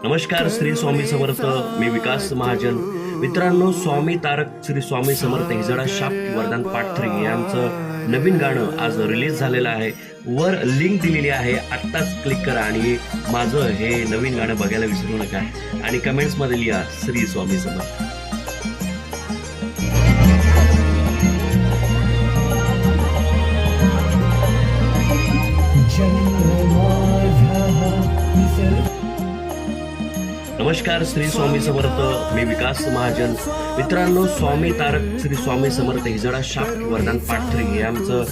नमस्कार, श्री स्वामी समर्थ. मी विकास महाजन. मित्रांनो, स्वामी तारक श्री स्वामी समर्थ हिजडा शाक्ती वरदान पाठ 3 यांचं नवीन गाणं आज रिलीज झालेलं आहे. वर लिंक दिलेली आहे, आत्ताच क्लिक करा आणि माझं हे नवीन गाणं बघायला विसरू नका आणि कमेंट्समध्ये लिहा श्री स्वामी समर्थ. नमस्कार, श्री स्वामी समर्थ. मी विकास महाजन. मित्रांनो, स्वामी तारक श्री स्वामी समर्थ हिजडा शाक्ती वरदान पाठ 3 यांचं